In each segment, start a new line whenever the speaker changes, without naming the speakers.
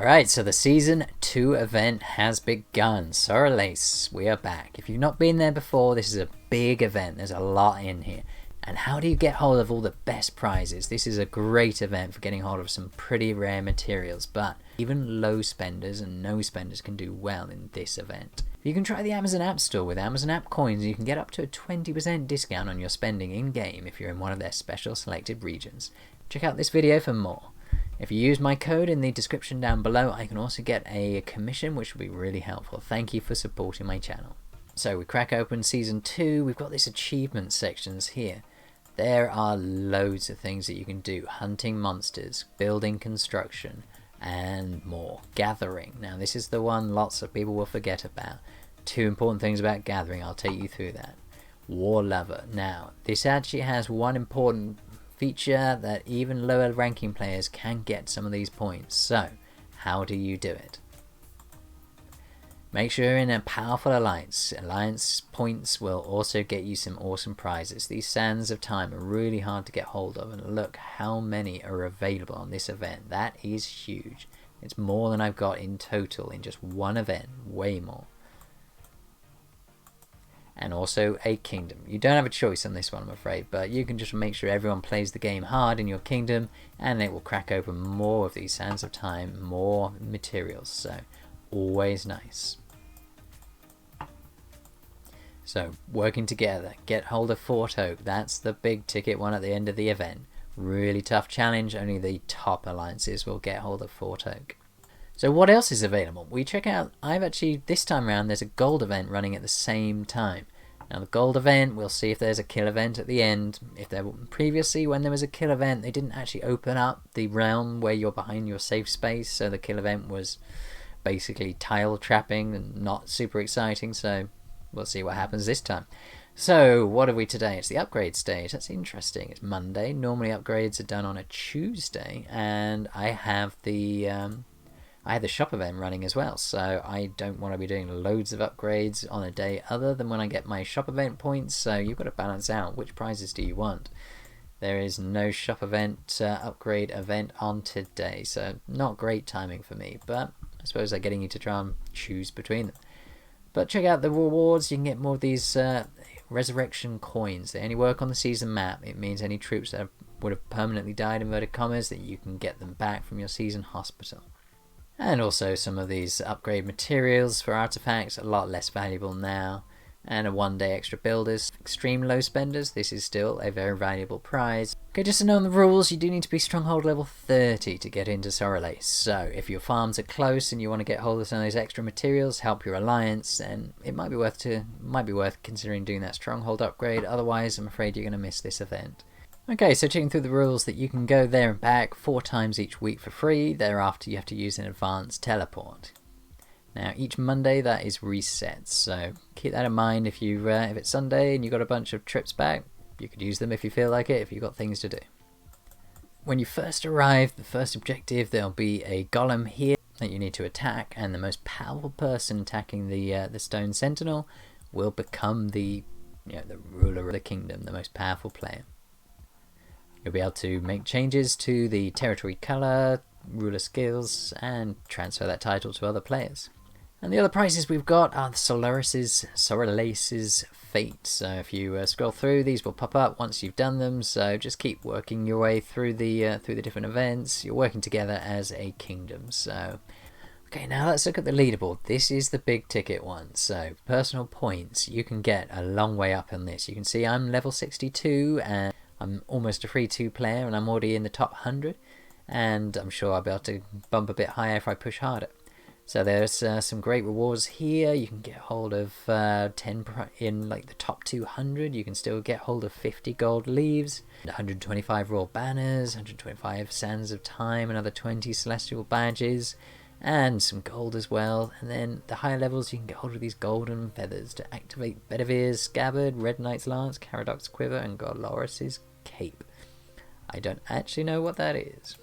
Alright, so the Season 2 event has begun. Solerais, we are back. If you've not been there before, this is a big event. There's a lot in here. And how do you get hold of all the best prizes? This is a great event for getting hold of some pretty rare materials, but even low spenders and no spenders can do well in this event. You can try the Amazon App Store with Amazon App Coins. You can get up to a 20% discount on your spending in-game if you're in one of their special selected regions. Check out this video for more. If you use my code in the description down below, I can also get a commission, which will be really helpful. Thank you for supporting my channel. So we crack open Season 2. We've got this achievement sections here. There are loads of things that you can do. Hunting monsters, building construction, and more. Gathering. Now this is the one lots of people will forget about. 2 important things about gathering. I'll take you through that. War Lover. Now this actually has one important feature that even lower ranking players can get some of these points. So how do you do it? Make sure you're in a powerful alliance. Alliance points will also get you some awesome prizes. These sands of time are really hard to get hold of, and look how many are available on this event. That is huge. It's more than I've got in total in just one event. Way more. And also a kingdom. You don't have a choice on this one, I'm afraid, but you can just make sure everyone plays the game hard in your kingdom, and it will crack open more of these sands of time, more materials. So always nice. So working together, get hold of Fort Oak. That's the big ticket one at the end of the event. Really tough challenge. Only the top alliances will get hold of Fort Oak. So what else is available? We check out, this time around there's a gold event running at the same time. Now the gold event, we'll see if there's a kill event at the end. If there previously, when there was a kill event, they didn't actually open up the realm where you're behind your safe space, so the kill event was basically tile trapping and not super exciting, so we'll see what happens this time. So what are we today? It's the upgrade stage. That's interesting. It's Monday. Normally upgrades are done on a Tuesday, and I have the shop event running as well, so I don't want to be doing loads of upgrades on a day other than when I get my shop event points, so you've got to balance out which prizes do you want. There is no shop event upgrade event on today, so not great timing for me, but I suppose they're getting you to try and choose between them. But check out the rewards. You can get more of these resurrection coins. They only work on the season map. It means any troops that would have permanently died, inverted commas, that you can get them back from your season hospital. And also some of these upgrade materials for artifacts, a lot less valuable now. And a 1-day extra builders. Extreme low spenders, this is still a very valuable prize. Okay, just to know the rules, you do need to be stronghold level 30 to get into Solerais. So if your farms are close and you want to get hold of some of those extra materials, help your alliance, then it might be worth considering doing that stronghold upgrade. Otherwise, I'm afraid you're going to miss this event. Okay, so checking through the rules, that you can go there and back 4 times each week for free. Thereafter you have to use an advanced teleport. Now each Monday that is reset, so keep that in mind. If it's Sunday and you've got a bunch of trips back, you could use them if you feel like it, if you've got things to do. When you first arrive, the first objective, there'll be a golem here that you need to attack, and the most powerful person attacking the stone sentinel will become the ruler of the kingdom, the most powerful player. You'll be able to make changes to the territory color, ruler skills, and transfer that title to other players. And the other prizes we've got are the Solerais' fate. So if you scroll through, these will pop up once you've done them. So just keep working your way through the different events. You're working together as a kingdom. So okay, now let's look at the leaderboard. This is the big ticket one. So personal points, you can get a long way up on this. You can see I'm level 62 and I'm almost a free 2 player, and I'm already in the top 100. And I'm sure I'll be able to bump a bit higher if I push harder. So there's some great rewards here. You can get hold of 10 in like the top 200. You can still get hold of 50 gold leaves, 125 royal banners, 125 sands of time, another 20 celestial badges, and some gold as well. And then the higher levels, you can get hold of these golden feathers to activate Bedevir's scabbard, Red Knight's lance, Caradoc's quiver, and Goloris's cape. I don't actually know what that is.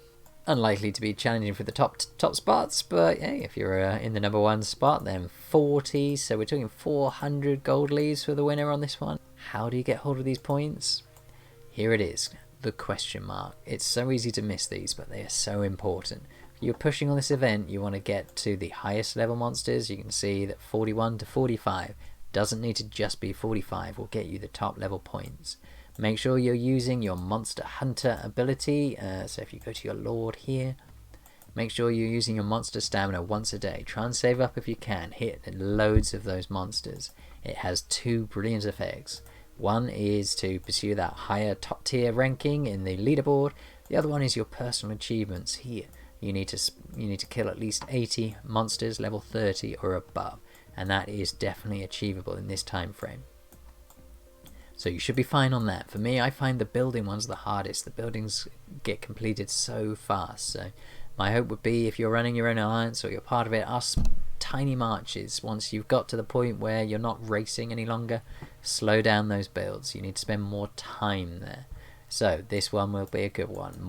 Unlikely to be challenging for the top spots, but hey, if you're in the number 1 spot, then 40, so we're talking 400 gold leaves for the winner on this one. How do you get hold of these points? Here it is, the question mark. It's so easy to miss these, but they are so important. You're pushing on this event, you want to get to the highest level monsters. You can see that 41 to 45 doesn't need to just be 45, will get you the top level points. Make sure you're using your Monster Hunter ability, so if you go to your Lord here, make sure you're using your monster stamina once a day. Try and save up if you can, hit loads of those monsters. It has two brilliant effects. One is to pursue that higher top tier ranking in the leaderboard. The other one is your personal achievements here. You need to kill at least 80 monsters level 30 or above, and that is definitely achievable in this time frame. So you should be fine on that. For me, I find the building ones the hardest. The buildings get completed so fast. So my hope would be, if you're running your own alliance or you're part of it, ask tiny marches. Once you've got to the point where you're not racing any longer, slow down those builds. You need to spend more time there. So this one will be a good one.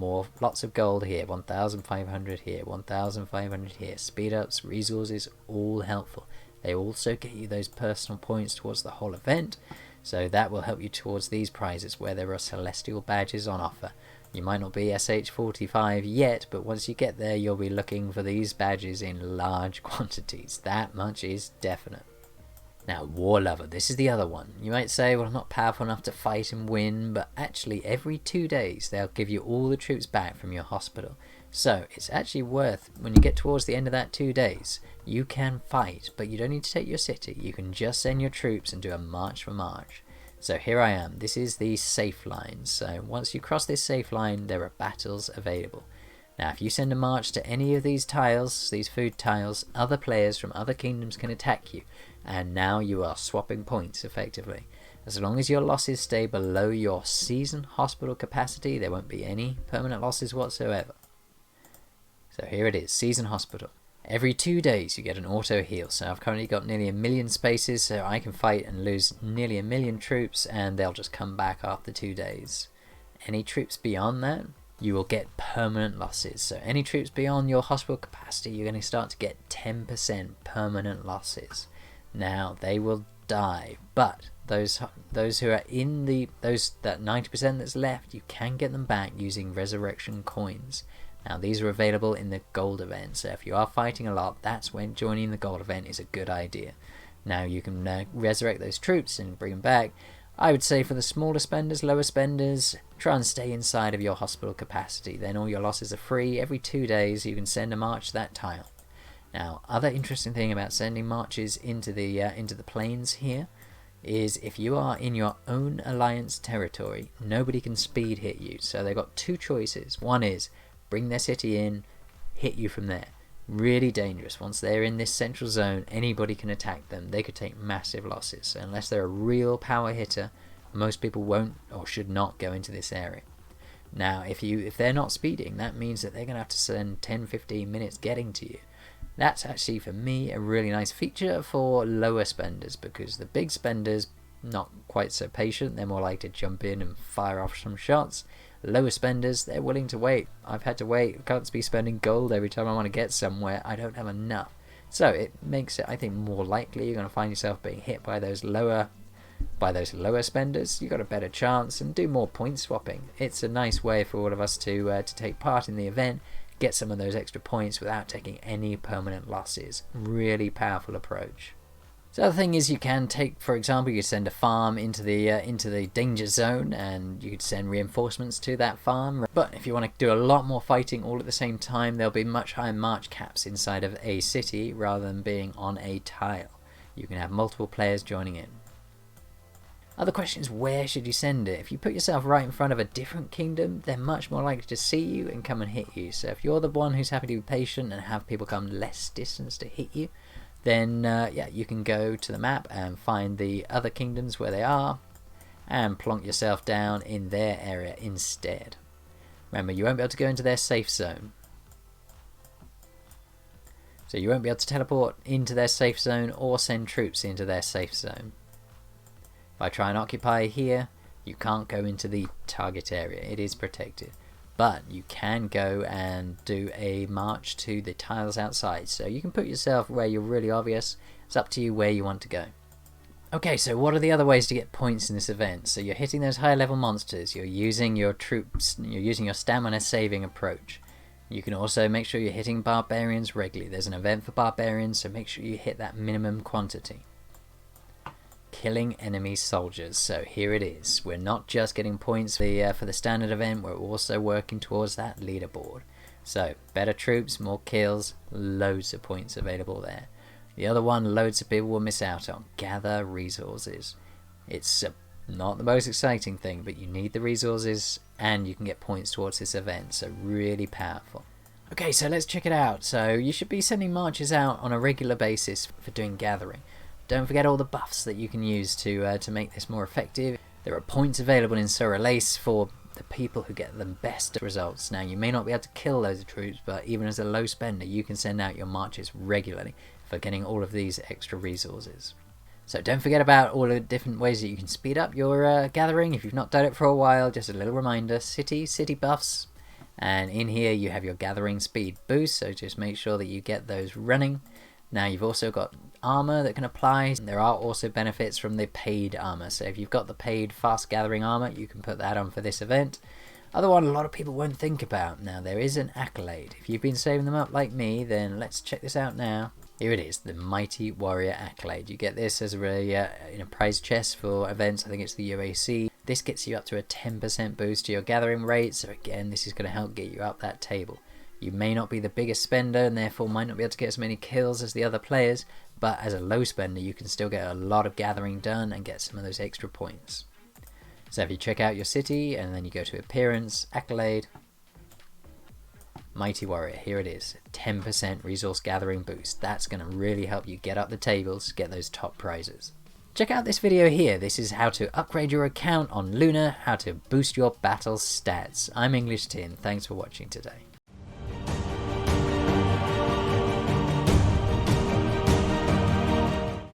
Lots of gold here, 1,500 here, 1,500 here. Speed ups, resources, all helpful. They also get you those personal points towards the whole event, so that will help you towards these prizes where there are celestial badges on offer. You might not be SH45 yet, but once you get there, you'll be looking for these badges in large quantities. That much is definite. Now, War Lover, this is the other one. You might say, well, I'm not powerful enough to fight and win, but actually every 2 days they'll give you all the troops back from your hospital. So it's actually worth, when you get towards the end of that 2 days, you can fight, but you don't need to take your city. You can just send your troops and do a march for march. So here I am. This is the safe line. So once you cross this safe line, there are battles available. Now, if you send a march to any of these tiles, these food tiles, other players from other kingdoms can attack you. And now you are swapping points effectively. As long as your losses stay below your season hospital capacity, there won't be any permanent losses whatsoever. So here it is, season hospital. Every 2 days you get an auto heal. So I've currently got nearly 1 million spaces, so I can fight and lose nearly 1 million troops, and they'll just come back after 2 days. Any troops beyond that, you will get permanent losses. So any troops beyond your hospital capacity, you're going to start to get 10% permanent losses. Now they will die, but those who are in that 90% that's left, you can get them back using resurrection coins. Now these are available in the gold event, so if you are fighting a lot, that's when joining the gold event is a good idea. Now you can resurrect those troops and bring them back. I would say for the smaller spenders, lower spenders, try and stay inside of your hospital capacity. Then all your losses are free. Every 2 days you can send a march to that tile. Now, other interesting thing about sending marches into the plains here is if you are in your own alliance territory, nobody can speed hit you. So they've got two choices. One is bring their city in, hit you from there. Really dangerous. Once they're in this central zone, anybody can attack them. They could take massive losses. So unless they're a real power hitter, most people won't or should not go into this area. Now, if they're not speeding, that means that they're going to have to spend 10-15 minutes getting to you. That's actually, for me, a really nice feature for lower spenders, because the big spenders, not quite so patient. They're more likely to jump in and fire off some shots. Lower spenders, they're willing to wait. I've had to wait. I can't be spending gold every time I want to get somewhere. I don't have enough. So it makes it, I think, more likely you're going to find yourself being hit by those lower spenders. You've got a better chance and do more point swapping. It's a nice way for all of us to take part in the event, get some of those extra points without taking any permanent losses. Really powerful approach. So the other thing is, you can take, for example, you send a farm into the danger zone, and you could send reinforcements to that farm. But if you want to do a lot more fighting all at the same time, there'll be much higher march caps inside of a city rather than being on a tile. You can have multiple players joining in. Other question is, where should you send it? If you put yourself right in front of a different kingdom, they're much more likely to see you and come and hit you. So if you're the one who's happy to be patient and have people come less distance to hit you, then you can go to the map and find the other kingdoms where they are and plonk yourself down in their area instead. Remember, you won't be able to go into their safe zone. So you won't be able to teleport into their safe zone or send troops into their safe zone. If I try and occupy here, you can't go into the target area. It is protected. But you can go and do a march to the tiles outside. So you can put yourself where you're really obvious. It's up to you where you want to go. Okay, so what are the other ways to get points in this event? So you're hitting those higher level monsters. You're using your troops. You're using your stamina saving approach. You can also make sure you're hitting barbarians regularly. There's an event for barbarians, so make sure you hit that minimum quantity. Killing enemy soldiers. So here it is. We're not just getting points for the standard event, we're also working towards that leaderboard. So better troops, more kills, loads of points available there. The other one loads of people will miss out on. Gather resources. It's not the most exciting thing, but you need the resources and you can get points towards this event, so really powerful. Okay, so let's check it out. So you should be sending marches out on a regular basis for doing gathering. Don't forget all the buffs that you can use to make this more effective. There are points available in Solerais for the people who get the best results. Now, you may not be able to kill those troops, but even as a low spender, you can send out your marches regularly for getting all of these extra resources. So don't forget about all the different ways that you can speed up your gathering. If you've not done it for a while, just a little reminder, city buffs. And in here you have your gathering speed boost, so just make sure that you get those running. Now you've also got armor that can apply. There are also benefits from the paid armor. So if you've got the paid fast gathering armor, you can put that on for this event. Other one a lot of people won't think about. Now there is an accolade. If you've been saving them up like me, then let's check this out now. Here it is, the Mighty Warrior Accolade. You get this as in a prize chest for events. I think it's the UAC. This gets you up to a 10% boost to your gathering rate. So again, this is going to help get you up that table. You may not be the biggest spender and therefore might not be able to get as many kills as the other players, but as a low spender you can still get a lot of gathering done and get some of those extra points. So if you check out your city and then you go to appearance, accolade, Mighty Warrior, here it is, 10% resource gathering boost. That's going to really help you get up the tables, get those top prizes. Check out this video here. This is how to upgrade your account on Lunar, how to boost your battle stats. I'm EnglishTim. Thanks for watching today.